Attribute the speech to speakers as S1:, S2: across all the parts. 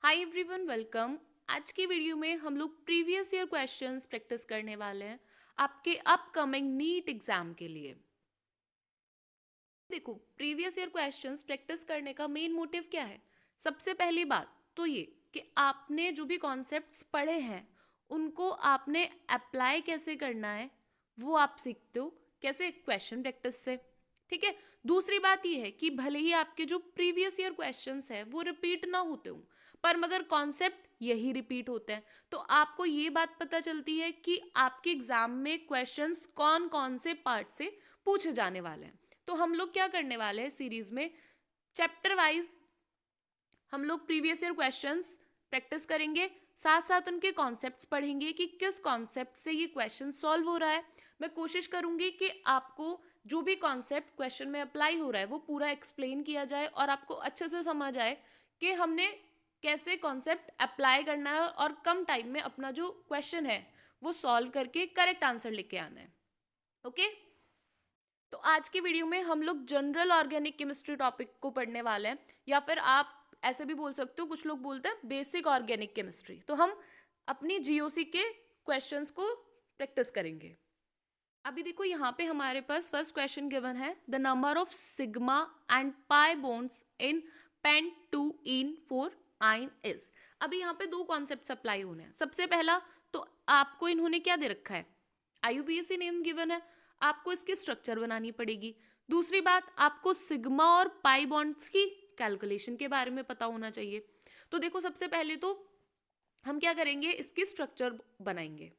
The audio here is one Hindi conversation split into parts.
S1: Hi everyone, welcome. आज की वीडियो में हम लोग प्रीवियस ईयर क्वेश्चंस प्रैक्टिस करने वाले हैं आपके अपकमिंग नीट एग्जाम के लिए। देखो, प्रीवियस ईयर क्वेश्चंस प्रैक्टिस करने का मेन मोटिव क्या है? सबसे पहली बात तो ये कि आपने जो भी कॉन्सेप्ट्स पढ़े हैं उनको आपने अप्लाई कैसे करना है वो आप सीखते हो, कैसे? क्वेश्चन प्रैक्टिस से। ठीक है। दूसरी बात ये है कि भले ही आपके जो प्रीवियस ईयर क्वेश्चंस है वो रिपीट ना होते हों, पर मगर कॉन्सेप्ट यही रिपीट होते हैं, तो आपको ये बात पता चलती है कि आपके एग्जाम में क्वेश्चंस कौन कौन से पार्ट से पूछे जाने वाले हैं। तो हम लोग क्या करने वाले हैं सीरीज में, चैप्टर वाइज हम लोग प्रीवियस ईयर क्वेश्चंस प्रैक्टिस करेंगे, साथ साथ उनके कॉन्सेप्ट्स पढ़ेंगे कि किस कॉन्सेप्ट से ये क्वेश्चन सॉल्व हो रहा है। मैं कोशिश करूंगी कि आपको जो भी कॉन्सेप्ट क्वेश्चन में अप्लाई हो रहा है वो पूरा एक्सप्लेन किया जाए और आपको अच्छे से समझ आए कि हमने कैसे कॉन्सेप्ट अप्लाई करना है और कम टाइम में अपना जो क्वेश्चन है वो सॉल्व करके करेक्ट आंसर लेके आना है। ओके। तो आज की वीडियो में हम लोग जनरल ऑर्गेनिक केमिस्ट्री टॉपिक को पढ़ने वाले हैं, या फिर आप ऐसे भी बोल सकते हो, कुछ लोग बोलते हैं बेसिक ऑर्गेनिक केमिस्ट्री। तो हम अपनी जीओसी के क्वेश्चंस को प्रैक्टिस करेंगे। अभी देखो, यहाँ पे हमारे पास फर्स्ट क्वेश्चन गिवन है, the number of sigma and pi bonds in पेंट2ene4 आइन इज। अभी यहाँ पे दो कॉन्सेप्ट अप्लाई होने हैं। सबसे पहला तो आपको इन्होंने क्या दे रखा है, आईयूपीएसी नेम गिवन है, आपको इसकी स्ट्रक्चर बनानी पड़ेगी। दूसरी बात, आपको सिग्मा और पाई बॉन्ड्स की कैलकुलेशन के बारे में पता होना चाहिए। तो देखो, सबसे पहले तो हम क्या करेंगे, इसकी स्ट्रक्चर बनाएंगे।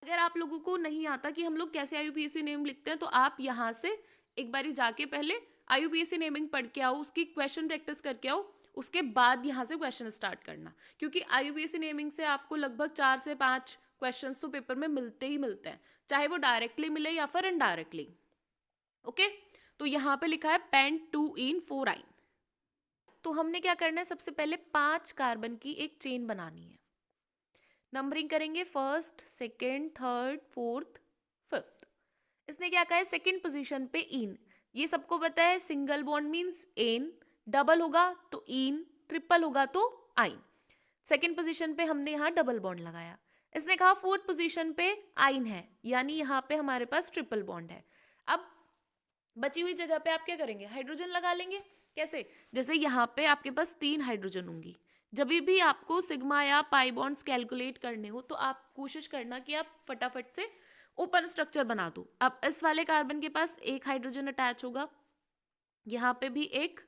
S1: अगर आप लोगों को नहीं आता कि हम लोग कैसे आईयूपीएसी नेम लिखते हैं, तो आप यहाँ से एक बारी जाके पहले आईयूपीएसी नेमिंग पढ़ के आओ, उसकी क्वेश्चन प्रैक्टिस करके आओ, उसके बाद यहाँ से क्वेश्चन स्टार्ट करना। क्योंकि आईयूपीएसी नेमिंग से आपको लगभग 4 से 5 क्वेश्चंस तो पेपर में मिलते ही मिलते हैं, चाहे वो डायरेक्टली मिले या फिर इनडायरेक्टली। ओके। तो यहाँ पे लिखा है पेंट2ene4 आइन। तो हमने क्या करना है, सबसे पहले 5 कार्बन की एक चेन बनानी है। नंबरिंग करेंगे, first, second, third, fourth, fifth. इसने क्या कहा है, सेकेंड पोजीशन पे इन। ये सबको पता है, single bond means ane, double होगा तो इन, ट्रिपल होगा तो आइन। सेकेंड पोजीशन पे हमने यहाँ डबल बॉन्ड लगाया। इसने कहा फोर्थ पोजीशन पे आइन है, यानी यहाँ पे हमारे पास ट्रिपल बॉन्ड है। अब बची हुई जगह पे आप क्या करेंगे, हाइड्रोजन लगा लेंगे। कैसे? जैसे यहाँ पे आपके पास 3 हाइड्रोजन होंगी। जब भी आपको सिग्मा या पाई बॉन्ड्स कैलकुलेट करने हो तो आप कोशिश करना कि आप फटाफट से ओपन स्ट्रक्चर बना दो। अब इस वाले कार्बन के पास एक हाइड्रोजन अटैच होगा, यहाँ पे भी एक,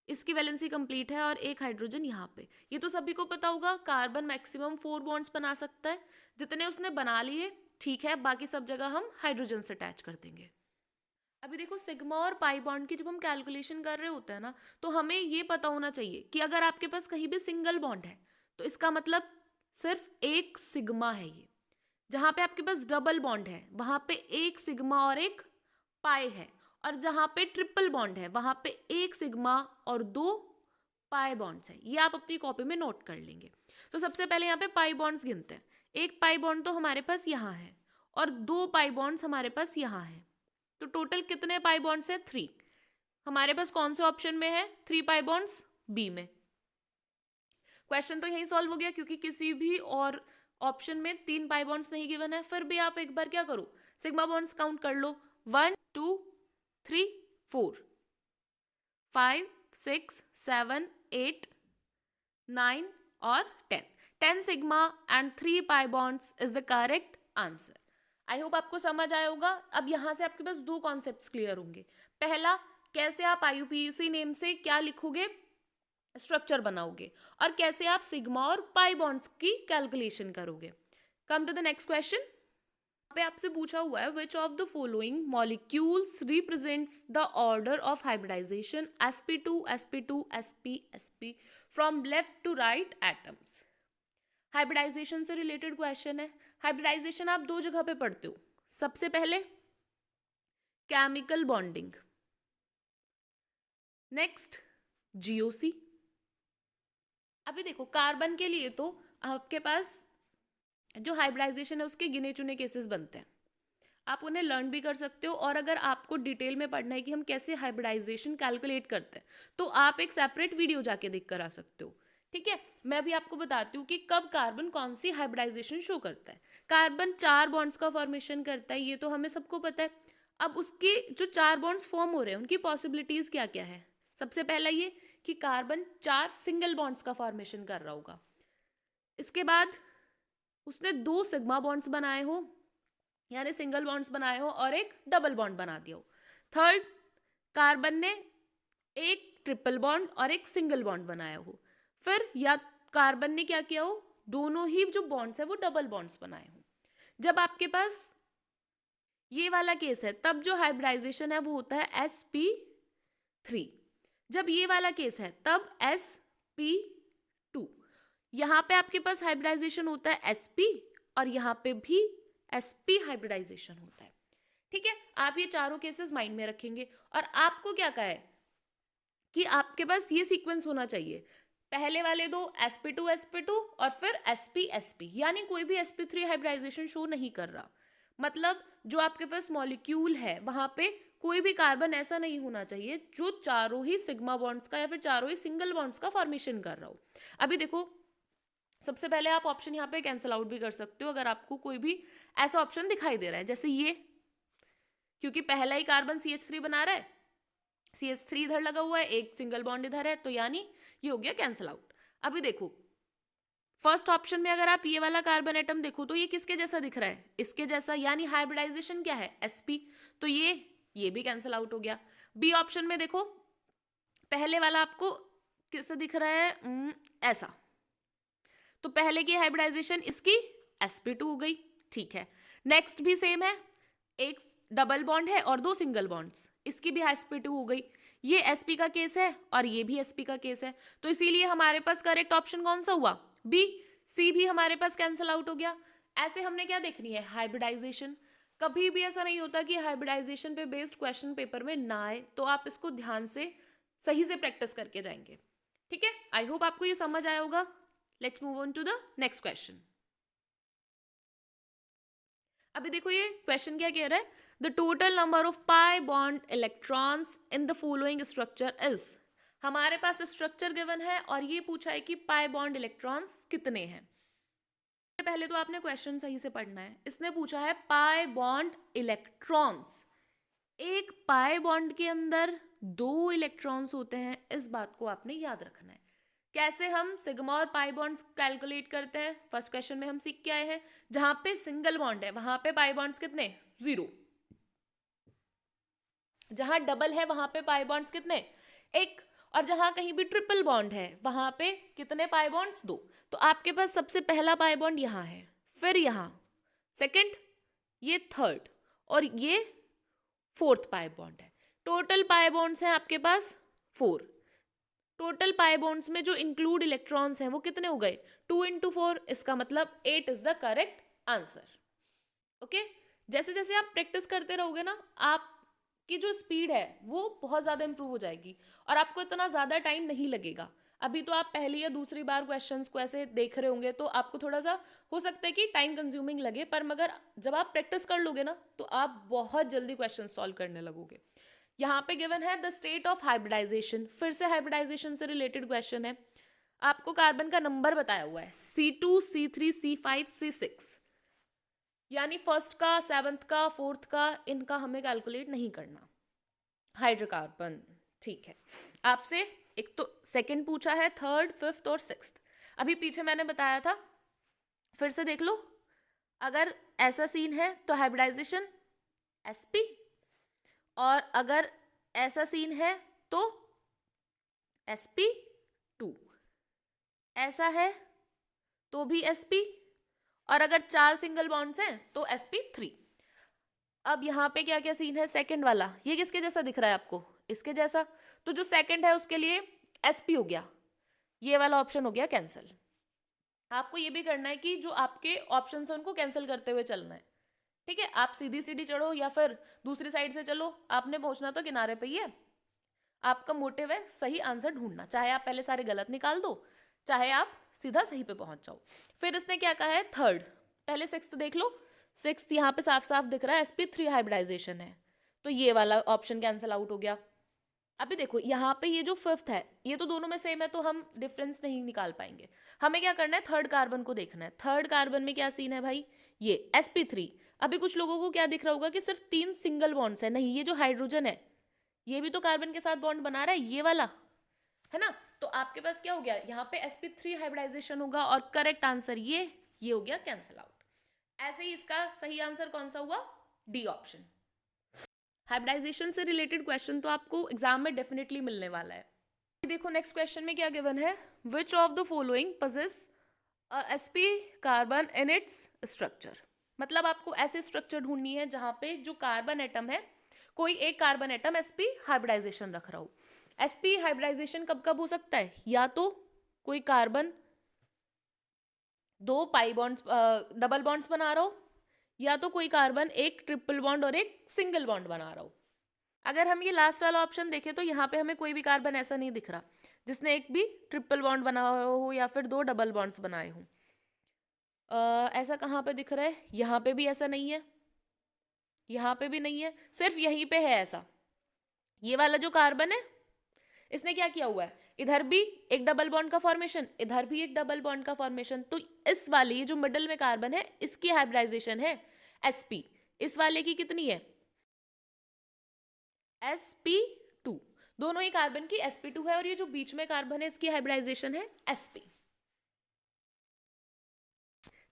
S1: इसकी वैलेंसी कंप्लीट है, और एक हाइड्रोजन यहाँ पे। ये तो सभी को पता होगा, कार्बन मैक्सिमम 4 बॉन्ड्स बना सकता है। जितने उसने बना लिए ठीक है, बाकी सब जगह हम हाइड्रोजन से अटैच कर देंगे। अभी देखो, सिग्मा और पाई बॉन्ड की जब हम कैलकुलेशन कर रहे होते हैं ना, तो हमें ये पता होना चाहिए कि अगर आपके पास कहीं भी सिंगल बॉन्ड है तो इसका मतलब सिर्फ एक सिग्मा है। ये जहां पे आपके पास डबल बॉन्ड है वहां पे एक सिग्मा और एक पाई है, और जहां पे ट्रिपल बॉन्ड है वहां पे एक सिग्मा और 2 पाई बॉन्ड्स है। ये आप अपनी कॉपी में नोट कर लेंगे। तो सबसे पहले यहाँ पे पाई बॉन्ड्स गिनते हैं। एक पाई बॉन्ड तो हमारे पास यहाँ है और 2 पाई बॉन्ड्स हमारे पास यहाँ है। तो टोटल कितने पाई बॉन्ड्स है? 3। हमारे पास कौन से ऑप्शन में है? 3 पाई बॉन्ड्स, बी में। क्वेश्चन तो यही सॉल्व हो गया, क्योंकि किसी भी और ऑप्शन में 3 पाई बॉन्ड्स नहीं गिवन है। फिर भी आप एक बार क्या करो, सिग्मा बॉन्ड्स काउंट कर लो, 1 2 3 4 5 6 7 8 9 और 10 sigma and 3 pi bonds is the correct answer. I hope आपको समझ आया होगा। अब यहाँ से आपके पास 2 कॉन्सेप्ट्स क्लियर होंगे। पहला, कैसे आप आईयूपीएसी नेम से क्या लिखोगे, स्ट्रक्चर बनाओगे, और कैसे आप सिग्मा और पाई बॉन्ड्स की कैलकुलेशन करोगे। Come to the next question. पे आपसे पूछा हुआ है, which of the following molecules represents the order of hybridization sp2 sp2 sp sp from left to right atoms. Hybridization से रिलेटेड क्वेश्चन है। हाइब्रिडाइजेशन आप 2 जगह पे पढ़ते हो। सबसे पहले केमिकल बॉन्डिंग, नेक्स्ट जीओसी। अभी देखो, कार्बन के लिए तो आपके पास जो हाइब्रिडाइजेशन है उसके गिने चुने केसेस बनते हैं, आप उन्हें लर्न भी कर सकते हो। और अगर आपको डिटेल में पढ़ना है कि हम कैसे हाइब्रिडाइजेशन कैलकुलेट करते हैं, तो आप एक सेपरेट वीडियो जाके देख कर आ सकते हो। ठीक है। मैं भी आपको बताती हूँ कि कब कार्बन कौन सी हाइब्रिडाइजेशन शो करता है। कार्बन 4 बॉन्ड्स का फॉर्मेशन करता है, ये तो हमें सबको पता है। अब उसके जो 4 बॉन्ड्स फॉर्म हो रहे हैं उनकी पॉसिबिलिटीज क्या क्या है। सबसे पहला ये कि कार्बन 4 सिंगल बॉन्ड्स का फॉर्मेशन कर रहा होगा। इसके बाद उसने 2 सिग्मा बॉन्ड्स बनाए हो, यानी सिंगल बॉन्ड्स बनाए हो, और एक डबल बॉन्ड बना दिया हो। थर्ड, कार्बन ने एक ट्रिपल बॉन्ड और एक सिंगल बॉन्ड बनाया हो। फिर या कार्बन ने क्या किया हो, दोनों ही जो बॉन्ड्स है वो डबल बॉन्ड्स बनाए हो। जब आपके पास ये वाला केस है तब जो हाइब्रिडाइजेशन है वो होता है sp3। जब ये वाला केस है तब sp2। यहाँ पे आपके पास हाइब्रिडाइजेशन होता है sp और यहाँ पे भी sp हाइब्रिडाइजेशन होता है। ठीक है, आप ये चारों केसेस माइंड में रखेंगे। और आपको क्या कहा है कि आपके पास ये सीक्वेंस होना चाहिए, पहले वाले दो sp2 और फिर sp यानी कोई भी sp3 हाइब्रिडाइजेशन शो नहीं कर रहा। मतलब जो आपके पास मॉलिक्यूल है वहां पे कोई भी कार्बन ऐसा नहीं होना चाहिए जो चारों ही सिग्मा बॉन्ड्स का या फिर चारों ही सिंगल बॉन्ड्स का फॉर्मेशन कर रहा हो। अभी देखो, सबसे पहले आप ऑप्शन यहाँ पे कैंसिल आउट भी कर सकते हो अगर आपको कोई भी ऐसा ऑप्शन दिखाई दे रहा है, जैसे ये, क्योंकि पहला ही कार्बन CH3 बना रहा है, CH3 इधर लगा हुआ है, एक सिंगल बॉन्ड इधर है, तो यानी ये हो गया कैंसिल आउट। अभी देखो फर्स्ट ऑप्शन में अगर आप ये वाला कार्बन एटम देखो तो ये किसके जैसा दिख रहा है, इसके जैसा, यानी हाइब्रिडाइजेशन क्या है sp, तो ये भी कैंसिल आउट हो गया। बी ऑप्शन में देखो, पहले वाला आपको किससे दिख रहा है, ऐसा, तो पहले की हाइब्रिडाइजेशन इसकी sp2 हो गई। ठीक है, नेक्स्ट भी सेम है, एक डबल बॉन्ड है और 2 सिंगल बॉन्ड्स, इसकी भी sp2 हो गई। ये sp का केस है और ये भी sp का केस है, तो इसीलिए हमारे पास करेक्ट ऑप्शन कौन सा हुआ, बी। सी भी हमारे पास कैंसिल आउट हो गया। ऐसे हमने क्या देखनी है, हाइब्रिडाइजेशन। कभी भी ऐसा नहीं होता कि हाइब्रिडाइजेशन पे बेस्ड क्वेश्चन पेपर में ना आए, तो आप इसको ध्यान से सही से प्रैक्टिस करके जाएंगे। ठीक है, आई होप आपको ये समझ आया होगा। Let's move on to the next question. अभी देखो ये क्वेश्चन क्या कह रहा है, the total number of pi bond electrons in the following structure is. हमारे पास स्ट्रक्चर गिवन है और ये पूछा है कि पाई बॉन्ड इलेक्ट्रॉन्स कितने हैं। पहले तो आपने क्वेश्चन सही से पढ़ना है। इसने पूछा है पाई बॉन्ड इलेक्ट्रॉन्स, एक पाई बॉन्ड के अंदर 2 इलेक्ट्रॉन्स होते हैं, इस बात को आपने याद रखना है। कैसे हम सिग्मा और पाई बॉन्ड्स कैलकुलेट करते हैं, फर्स्ट क्वेश्चन में हम सीख के आए हैं। जहां पे सिंगल बॉन्ड है वहां पे पाई बॉन्ड्स कितने, 0। जहां डबल है वहां पे पाई बॉन्ड्स कितने, 1। और जहां कहीं भी ट्रिपल बॉन्ड है वहां पे कितने पाई बॉन्ड्स, 2। तो आपके पास सबसे पहला पाई बॉन्ड यहाँ है, फिर यहाँ सेकंड, ये थर्ड, और ये फोर्थ पाई बॉन्ड है। टोटल पाई बॉन्ड्स हैं आपके पास 4। टोटल पाई बॉन्ड्स में जो इंक्लूड इलेक्ट्रॉन्स हैं वो कितने हो गए, 2 × 4, इसका मतलब 8 is the correct answer. Okay, जैसे जैसे आप प्रैक्टिस करते रहोगे ना, आपकी जो स्पीड है वो बहुत ज़्यादा इंप्रूव हो जाएगी और आपको इतना ज़्यादा टाइम नहीं लगेगा। अभी तो आप पहली या दूसरी बार क्वेश्चंस को ऐसे देख रहे होंगे तो आपको थोड़ा सा हो सकता है कि टाइम कंज्यूमिंग लगे, पर मगर जब आप प्रैक्टिस कर लोगे ना तो आप बहुत जल्दी क्वेश्चन सॉल्व करने लगोगे। यहाँ पे गिवन है द स्टेट ऑफ हाइब्रिडाइजेशन, फिर से हाइब्रिडाइजेशन से रिलेटेड क्वेश्चन है। आपको कार्बन का नंबर बताया हुआ है C2 C3 C5 C6, यानी फर्स्ट का, सेवंथ का, फोर्थ का, इनका हमें कैलकुलेट नहीं करना। हाइड्रोकार्बन, ठीक है। आपसे एक तो सेकंड पूछा है, थर्ड, फिफ्थ और सिक्स्थ। अभी पीछे मैंने बताया था, फिर से देख लो। अगर ऐसा सीन है तो हाइब्रिडाइजेशन sp, और अगर ऐसा सीन है तो sp2, ऐसा है तो भी sp, और अगर 4 सिंगल बॉन्ड्स हैं तो sp3। अब यहाँ पे क्या क्या सीन है, सेकंड वाला ये किसके जैसा दिख रहा है आपको, इसके जैसा, तो जो सेकंड है उसके लिए sp हो गया, ये वाला ऑप्शन हो गया कैंसिल। आपको ये भी करना है कि जो आपके ऑप्शन है उनको कैंसिल करते हुए चलना है। ठीक है, आप सीधी सीधी चढ़ो या फिर दूसरी साइड से चलो, आपने पहुंचना तो किनारे पे ही है। आपका मोटिव है सही आंसर ढूंढना, चाहे आप पहले सारे गलत निकाल दो, चाहे आप सीधा सही पे पहुंच जाओ। फिर इसने क्या कहा है, थर्ड, पहले सिक्स्थ देख लो। सिक्स्थ यहाँ पे साफ साफ दिख रहा है sp3 हाइब्रिडाइजेशन है, तो ये वाला ऑप्शन कैंसिल आउट हो गया। अभी देखो यहाँ पे ये जो फिफ्थ है ये तो दोनों में सेम है, तो हम डिफरेंस नहीं निकाल पाएंगे। हमें क्या करना है, थर्ड कार्बन को देखना है। थर्ड कार्बन में क्या सीन है भाई, ये sp3। अभी कुछ लोगों को क्या दिख रहा होगा कि सिर्फ 3 सिंगल बॉन्ड्स है, नहीं, ये जो हाइड्रोजन है ये भी तो कार्बन के साथ बॉन्ड बना रहा है, ये वाला, है ना। तो आपके पास क्या हो गया, यहाँ पे sp3 हाइब्रिडाइजेशन होगा और करेक्ट आंसर ये हो गया कैंसिल आउट। ऐसे ही इसका सही आंसर कौन सा हुआ, डी ऑप्शन। हाइब्रिडाइजेशन से रिलेटेड क्वेश्चन तो आपको एग्जाम में डेफिनेटली मिलने वाला है। देखो नेक्स्ट क्वेश्चन में क्या गिवन है, which of the following possess sp carbon in its structure. मतलब आपको ऐसे स्ट्रक्चर ढूंढनी है जहां पे जो कार्बन एटम है, कोई एक कार्बन एटम sp हाइब्रिडाइजेशन रख रहा हो। sp हाइब्रिडाइजेशन कब कब हो सकता है, या तो कोई carbon 2 pi bonds double bonds बना रहा हो, या तो कोई कार्बन एक ट्रिपल बॉन्ड और एक सिंगल बॉन्ड बना रहा हो। अगर हम ये लास्ट वाला ऑप्शन देखें तो यहाँ पे हमें कोई भी कार्बन ऐसा नहीं दिख रहा जिसने एक भी ट्रिपल बॉन्ड बनाया हो या फिर 2 डबल बॉन्ड्स बनाए हों। ऐसा कहाँ पे दिख रहा है, यहाँ पे भी ऐसा नहीं है, यहाँ पे भी नहीं है, सिर्फ यहीं पे है ऐसा। ये वाला जो कार्बन है इसने क्या किया हुआ है, इधर भी एक डबल बॉन्ड का फॉर्मेशन, इधर भी एक डबल बॉन्ड का फॉर्मेशन। तो इस वाले ये जो मिडल में कार्बन है इसकी हाइब्रिडाइजेशन है sp, इस वाले की कितनी है sp2। दोनों ही कार्बन की sp2 है और ये जो बीच में कार्बन है इसकी हाइब्रिडाइजेशन है sp।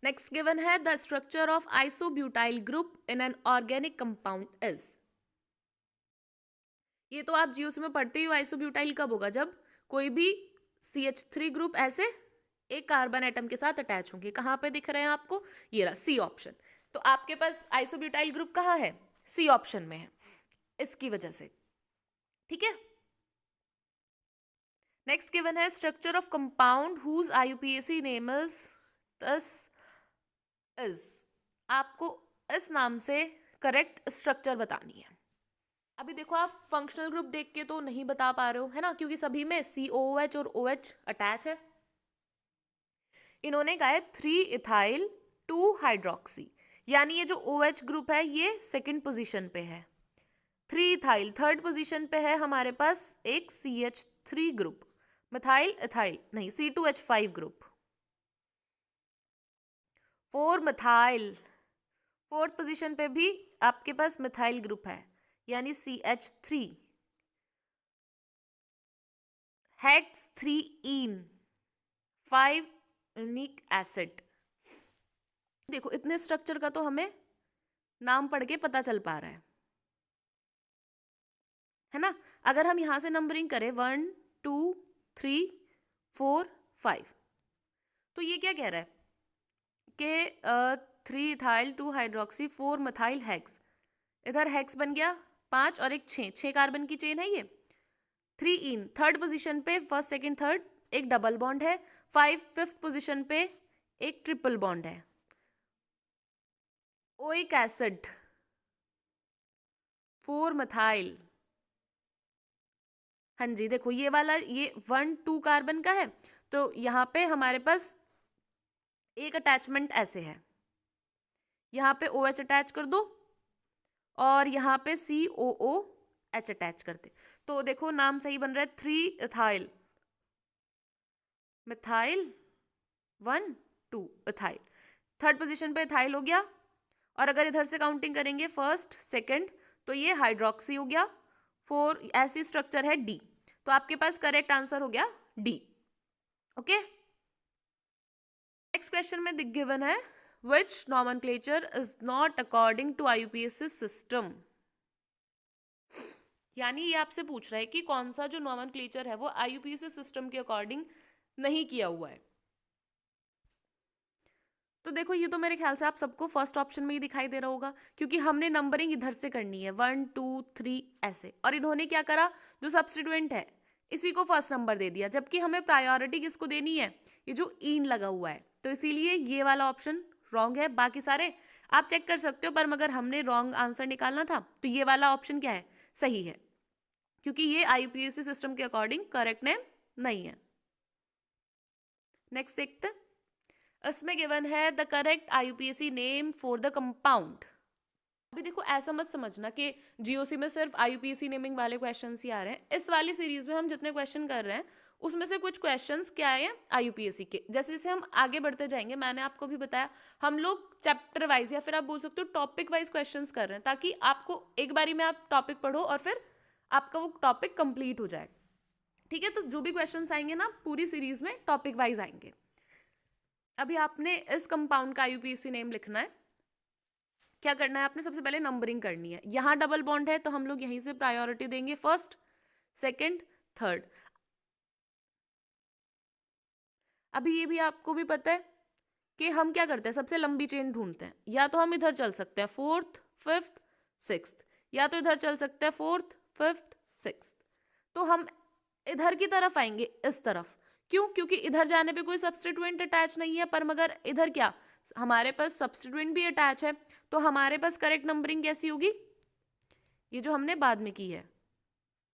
S1: नेक्स्ट गिवन है the structure of isobutyl group in an organic compound is. ये तो आप जीओसी में पढ़ते ही हो, आइसोब्यूटाइल कब होगा, जब कोई भी CH3 ग्रुप ऐसे एक कार्बन एटम के साथ अटैच होंगे। कहाँ पे दिख रहे हैं आपको, ये रहा सी ऑप्शन। तो आपके पास आइसोब्यूटाइल ग्रुप कहाँ है, सी ऑप्शन में है, इसकी वजह से, ठीक है। नेक्स्ट गिवन है structure of compound whose IUPAC name is. आपको इस नाम से करेक्ट स्ट्रक्चर बतानी है। अभी देखो आप फंक्शनल ग्रुप देख के तो नहीं बता पा रहे हो, है ना, क्योंकि सभी में COOH और OH अटैच है। इन्होंने कहा है 3 इथाइल 2 हाइड्रोक्सी, यानी ये जो OH ग्रुप है ये सेकंड पोजीशन पे है, 3 इथाइल थर्ड पोजीशन पे है, हमारे पास एक CH3 ग्रुप, मिथाइल इथाइल नहीं C2H5 group, 4 methyl fourth position पे भी आपके पास मिथाइल ग्रुप है, यानी CH3, हेक्स 3ईन 5 यूनिक एसिड। देखो इतने स्ट्रक्चर का तो हमें नाम पढ़ के पता चल पा रहा है ना। अगर हम यहां से नंबरिंग करें 1 2 3 4 5, तो ये क्या कह रहा है कि 3 इथाइल 2 हाइड्रोक्सी 4 मिथाइल हेक्स, इधर हेक्स बन गया 5 और एक 6 कार्बन की चेन है ये। 3ईन थर्ड पोजीशन पे, फर्स्ट सेकंड थर्ड एक डबल बॉन्ड है। 5 फिफ्थ पोजीशन पे एक ट्रिपल बॉन्ड है। ओइक एसिड 4 मिथाइल, हाँ जी देखो ये वाला ये 1 2 कार्बन का है, तो यहाँ पे हमारे पास एक अटैचमेंट ऐसे है, यहाँ पे OH अटैच कर दो और यहाँ पे COOH अटैच करते, तो देखो नाम सही बन रहा है 3 ethyl methyl 1 2 ethyl, third position पे इथाइल हो गया। और अगर इधर से काउंटिंग करेंगे फर्स्ट सेकंड तो ये हाइड्रोक्सी हो गया, 4 ऐसी स्ट्रक्चर है D, तो आपके पास करेक्ट आंसर हो गया D। ओके नेक्स्ट क्वेश्चन में गिवन है which nomenclature is not according to IUPAC system. यानी ये आपसे पूछ रहा है कि कौन सा जो नॉमेनक्लेचर है वो IUPAC सिस्टम के अकॉर्डिंग नहीं किया हुआ है। तो देखो ये तो मेरे ख्याल से आप सबको फर्स्ट ऑप्शन में ही दिखाई दे रहा होगा, क्योंकि हमने नंबरिंग इधर से करनी है 1 2 3 ऐसे, और इन्होंने क्या करा, जो सब्स्टिट्यूएंट है इसी को फर्स्ट नंबर दे दिया, जबकि हमें प्रायोरिटी किसको देनी है, ये जो ईन लगा हुआ है, तो इसीलिए ये वाला ऑप्शन रॉन्ग है। बाकी सारे आप चेक कर सकते हो, पर मगर हमने रॉन्ग आंसर निकालना था तो ये वाला ऑप्शन क्या है, सही है, क्योंकि ये IUPAC सिस्टम के अकॉर्डिंग करेक्ट नेम नहीं है। नेक्स्ट देखते हैं, इसमें गिवन है the correct IUPAC name for the compound. अभी देखो ऐसा मत समझना कि जीओसी में सिर्फ आईयूपीएसी नेमिंग वाले क्वेश्चंस ही आ रहे हैं। इस वाली सीरीज में हम जितने क्वेश्चन कर रहे हैं उसमें से कुछ क्वेश्चंस क्या है आईयूपीएसी के। जैसे जैसे हम आगे बढ़ते जाएंगे, मैंने आपको भी बताया, हम लोग चैप्टर वाइज या फिर आप बोल सकते हो टॉपिक वाइज क्वेश्चंस कर रहे हैं, ताकि आपको एक बारी में आप टॉपिक पढ़ो और फिर आपका वो टॉपिक कंप्लीट हो जाए। ठीक है, तो जो भी क्वेश्चंस आएंगे ना पूरी सीरीज में टॉपिक वाइज आएंगे। अभी आपने इस कंपाउंड का आईयूपीएसी नेम लिखना है। क्या करना है आपने, सबसे पहले नंबरिंग करनी है। यहाँ डबल बॉन्ड है तो हम लोग यहीं से प्रायोरिटी देंगे, फर्स्ट, सेकंड, थर्ड। अभी ये भी आपको भी पता है कि हम क्या करते हैं, सबसे लंबी चेन ढूंढते हैं। या तो हम इधर चल सकते हैं फोर्थ, फिफ्थ, सिक्स्थ, या तो इधर चल सकते हैं फोर्थ, फिफ्थ, सिक्स्थ। तो हम इधर की तरफ आएंगे, इस तरफ। क्यों? क्योंकि इधर जाने पे कोई सब्स्टिट्यूएंट अटैच नहीं है, पर मगर इधर क्या, हमारे पास सब्स्टिट्यूएंट भी अटैच है। तो हमारे पास करेक्ट नंबरिंग कैसी होगी, ये जो हमने बाद में की है,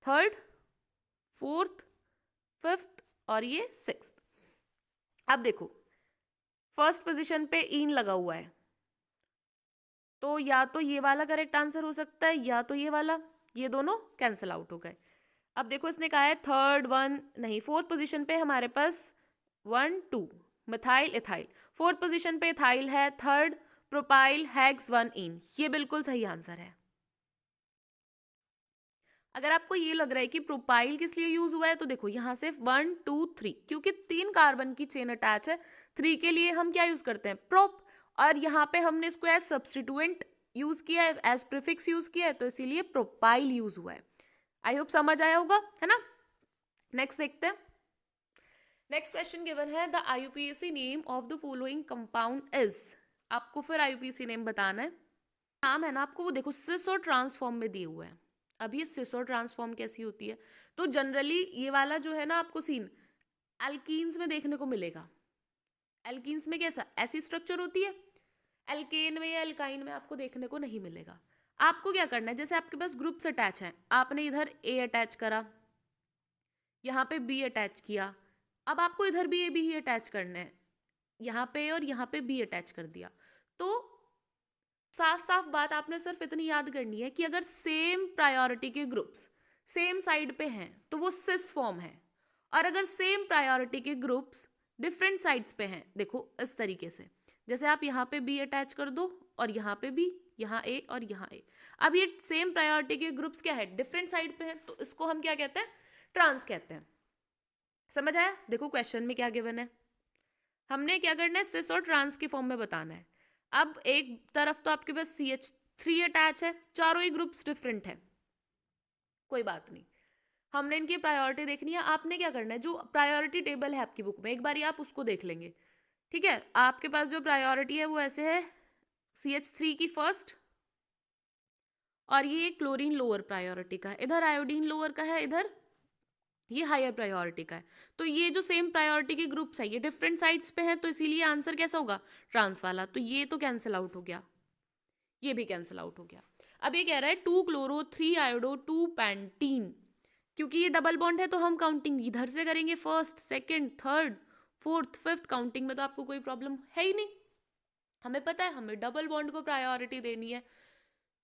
S1: थर्ड, फोर्थ, फिफ्थ और ये सिक्स्थ। अब देखो फर्स्ट पोजीशन पे इन लगा हुआ है, तो या तो ये वाला करेक्ट आंसर हो सकता है या तो ये वाला, ये दोनों कैंसिल आउट हो गए। अब देखो इसने कहा है थर्ड वन, नहीं, फोर्थ पोजीशन पे हमारे पास 1 2 मिथाइल इथाइल, फोर्थ पोजीशन पे इथाइल है, थर्ड प्रोपाइल हेक्स 1 इन, ये बिल्कुल सही आंसर है। अगर आपको ये लग रहा है कि प्रोपाइल किस लिए यूज हुआ है, तो देखो यहाँ से 1 2 3, क्योंकि 3 कार्बन की चेन अटैच है, 3 के लिए हम क्या यूज करते हैं, प्रोप, और यहाँ पे हमने इसको एज सब्स्टिट्यूएंट यूज किया है, एज प्रीफिक्स यूज किया है, तो इसीलिए प्रोपाइल यूज हुआ है। आई होप समझ आया होगा, है ना। नेक्स्ट देखते हैं। नेक्स्ट क्वेश्चन गिवन है, the IUPAC name of the following compound is. आपको फिर आईयूपीएसी नेम बताना है। नाम है ना आपको वो देखो सिस और ट्रांसफॉर्म में दिए हुए हैं। अब ये सिस और ट्रांसफॉर्म कैसी होती है, तो जनरली ये वाला जो है ना आपको सीन एल्कीन्स में देखने को मिलेगा। एल्कीन्स में कैसा, ऐसी स्ट्रक्चर होती है। एल्केन में या एल्काइन में आपको देखने को नहीं मिलेगा। आपको क्या करना है, जैसे आपके पास ग्रुप्स अटैच हैं, आपने इधर ए अटैच करा, यहाँ पे बी अटैच किया, अब आपको इधर भी ए बी ही अटैच करना है, यहाँ पे और यहाँ पे बी अटैच कर दिया। तो साफ साफ बात आपने सिर्फ इतनी याद करनी है कि अगर सेम प्रायोरिटी के ग्रुप्स सेम साइड पे हैं तो वो सिस फॉर्म है, और अगर सेम प्रायोरिटी के ग्रुप्स डिफरेंट साइड्स पे हैं, देखो इस तरीके से, जैसे आप यहाँ पे बी अटैच कर दो और यहाँ पे बी, यहाँ ए और यहाँ ए। अब ये सेम प्रायोरिटी के ग्रुप्स क्या है, डिफरेंट साइड पे हैं, तो इसको हम क्या कहते हैं, ट्रांस कहते हैं। समझ आया? देखो क्वेश्चन में क्या गिवन है, हमने क्या करना है, सिस और ट्रांस के फॉर्म में बताना है। अब एक तरफ तो आपके पास CH3 अटैच है, चारों ही ग्रुप्स डिफरेंट है, कोई बात नहीं, हमने इनकी प्रायोरिटी देखनी है। आपने क्या करना है, जो प्रायोरिटी टेबल है आपकी बुक में, एक बार आप उसको देख लेंगे। ठीक है, आपके पास जो प्रायोरिटी है वो ऐसे है, CH3 की फर्स्ट, और ये क्लोरीन लोअर प्रायोरिटी का है, इधर आयोडीन लोअर का है, इधर ये हायर प्रायोरिटी का है। तो ये जो सेम प्रायोरिटी के ग्रुप्स है ये डिफरेंट साइड्स पे हैं, तो इसीलिए आंसर कैसा होगा, ट्रांस वाला। तो ये तो कैंसिल आउट हो गया, ये भी कैंसिल आउट हो गया। अब ये कह रहा है 2 क्लोरो 3 आयोडो 2 पैंटीन, क्योंकि ये डबल बॉन्ड है तो हम काउंटिंग इधर से करेंगे, first, second, third, fourth, fifth, counting में तो आपको कोई प्रॉब्लम है ही नहीं। हमें पता है हमें डबल बॉन्ड को प्रायोरिटी देनी है,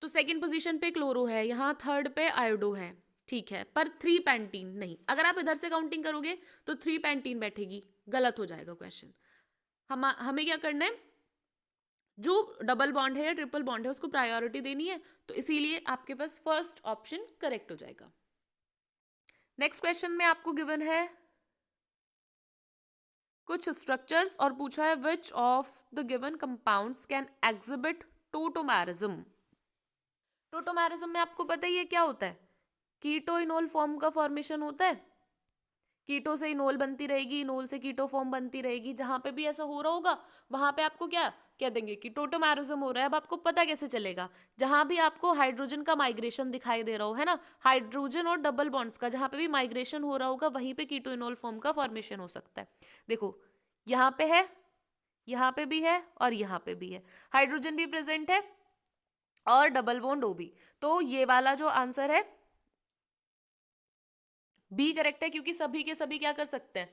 S1: तो सेकंड पोजीशन पे क्लोरो है, यहाँ थर्ड पे आयोडो है, ठीक है, पर 3 पैंटीन नहीं। अगर आप इधर से काउंटिंग करोगे तो 3 पैंटीन बैठेगी, गलत हो जाएगा क्वेश्चन। हमें क्या करना है, जो डबल बॉन्ड है या ट्रिपल बॉन्ड है उसको प्रायोरिटी देनी है, तो इसीलिए आपके पास फर्स्ट ऑप्शन करेक्ट हो जाएगा। नेक्स्ट क्वेश्चन में आपको गिवन है कुछ स्ट्रक्चर्स और पूछा है which of the given compounds can exhibit tautomerism. Tautomerism में आपको पता ही है क्या होता है, कीटो इनोल फॉर्म का फॉर्मेशन होता है। कीटो से इनोल बनती रहेगी, इनोल से कीटो फॉर्म बनती रहेगी, जहां पे भी ऐसा हो रहा होगा वहां पे आपको क्या कह देंगे कि टोटोमेरिज्म हो रहा है। अब आपको पता कैसे चलेगा, जहां भी आपको हाइड्रोजन का माइग्रेशन दिखाई दे रहा हो, है ना, हाइड्रोजन और डबल बॉन्ड्स का जहां पे भी माइग्रेशन हो रहा होगा वहीं पे कीटो इनोल फॉर्म का फॉर्मेशन हो सकता है। देखो यहाँ पे है, यहाँ पे भी है और यहाँ पे भी है, हाइड्रोजन भी प्रेजेंट है और डबल बॉन्ड ओ भी, तो ये वाला जो आंसर है बी करेक्ट है, क्योंकि सभी के सभी क्या कर सकते हैं,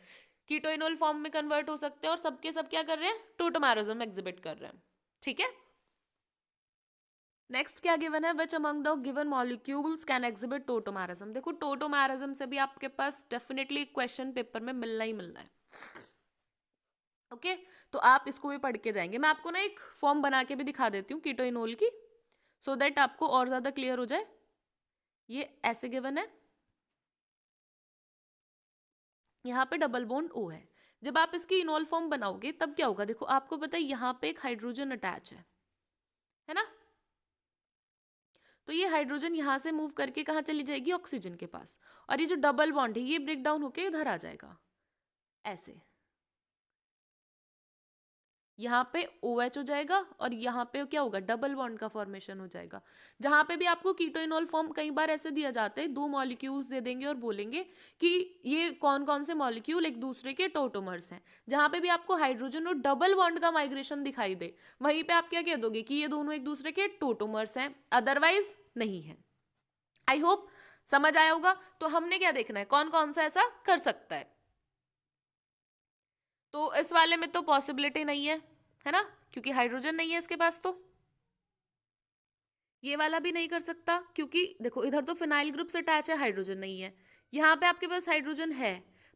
S1: कीटोइनोल फॉर्म में कन्वर्ट हो सकते हैं, और सबके सब क्या कर रहे हैं, टोटोमेरिज्म एग्जिबिट कर रहे हैं। ठीक है। नेक्स्ट क्या गिवन है, which among the given molecules can exhibit tautomerism. देखो टोटोमेरिज्म से भी आपके पास डेफिनेटली क्वेश्चन पेपर में मिलना ही मिलना है। ओके तो आप इसको भी पढ़ के जाएंगे। मैं आपको ना एक फॉर्म बना के भी दिखा देती हूँ कीटोइनोल की, सो दैट आपको और ज्यादा क्लियर हो जाए। ये ऐसे गिवन है, यहाँ पे डबल बॉन्ड O है। जब आप इसकी इनोल फॉर्म बनाओगे तब क्या होगा, देखो आपको पता है यहाँ पे एक हाइड्रोजन अटैच है ना। तो ये हाइड्रोजन यहाँ से मूव करके कहाँ चली जाएगी, ऑक्सीजन के पास, और ये जो डबल बॉन्ड है ये ब्रेक डाउन होके इधर आ जाएगा ऐसे, यहाँ पे OH हो जाएगा और यहाँ पे क्या होगा, डबल बॉन्ड का फॉर्मेशन हो जाएगा। जहां पे भी आपको कीटोइनोल फॉर्म कई बार ऐसे दिया जाता है, दो मॉलिक्यूल्स दे देंगे और बोलेंगे कि ये कौन कौन से मॉलिक्यूल एक दूसरे के टोटोमर्स हैं। जहां पे भी आपको हाइड्रोजन और डबल बॉन्ड का माइग्रेशन दिखाई दे, वहीं पे आप क्या कह दोगे कि ये दोनों एक दूसरे के टोटोमर्स हैं, अदरवाइज नहीं है। आई होप समझ आया होगा। तो हमने क्या देखना है, कौन कौन सा ऐसा कर सकता है। तो इस वाले में तो पॉसिबिलिटी नहीं है ना, क्योंकि हाइड्रोजन नहीं है इसके पास। तो ये वाला भी नहीं कर सकता, क्योंकि देखो इधर तो फिनाइल ग्रुप से अटैच है, हाइड्रोजन नहीं है। यहाँ पे आपके पास हाइड्रोजन है,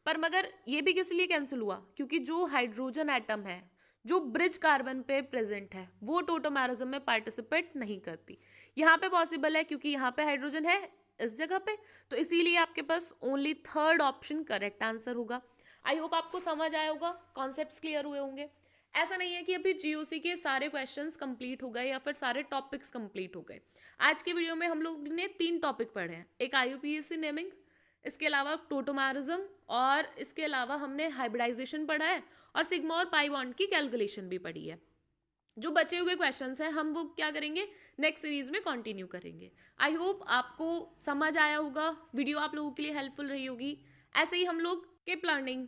S1: पर मगर ये भी किस लिए कैंसिल हुआ, क्योंकि जो हाइड्रोजन एटम है जो ब्रिज कार्बन पे प्रेजेंट है वो टोटोमेरिज्म में पार्टिसिपेट नहीं करती। यहाँ पे पॉसिबल है क्योंकि यहाँ पे हाइड्रोजन है इस जगह पे, तो इसीलिए आपके पास only third option correct answer होगा। आई होप आपको समझ आया होगा, कॉन्सेप्ट्स क्लियर हुए होंगे। ऐसा नहीं है कि अभी जीओसी के सारे क्वेश्चंस कंप्लीट हो गए या फिर सारे टॉपिक्स कंप्लीट हो गए। आज के वीडियो में हम लोग ने 3 टॉपिक पढ़े हैं, एक IUPAC नेमिंग, इसके अलावा टोटोमेरिज्म, और इसके अलावा हमने हाइब्रिडाइजेशन पढ़ा है, और सिग्मा और पाई बॉन्ड की कैलकुलेशन भी पढ़ी है। जो बचे हुए क्वेश्चंस हैं हम वो क्या करेंगे, नेक्स्ट सीरीज में कंटिन्यू करेंगे। आई होप आपको समझ आया होगा, वीडियो आप लोगों के लिए हेल्पफुल रही होगी। ऐसे ही हम लोग कीप लर्निंग।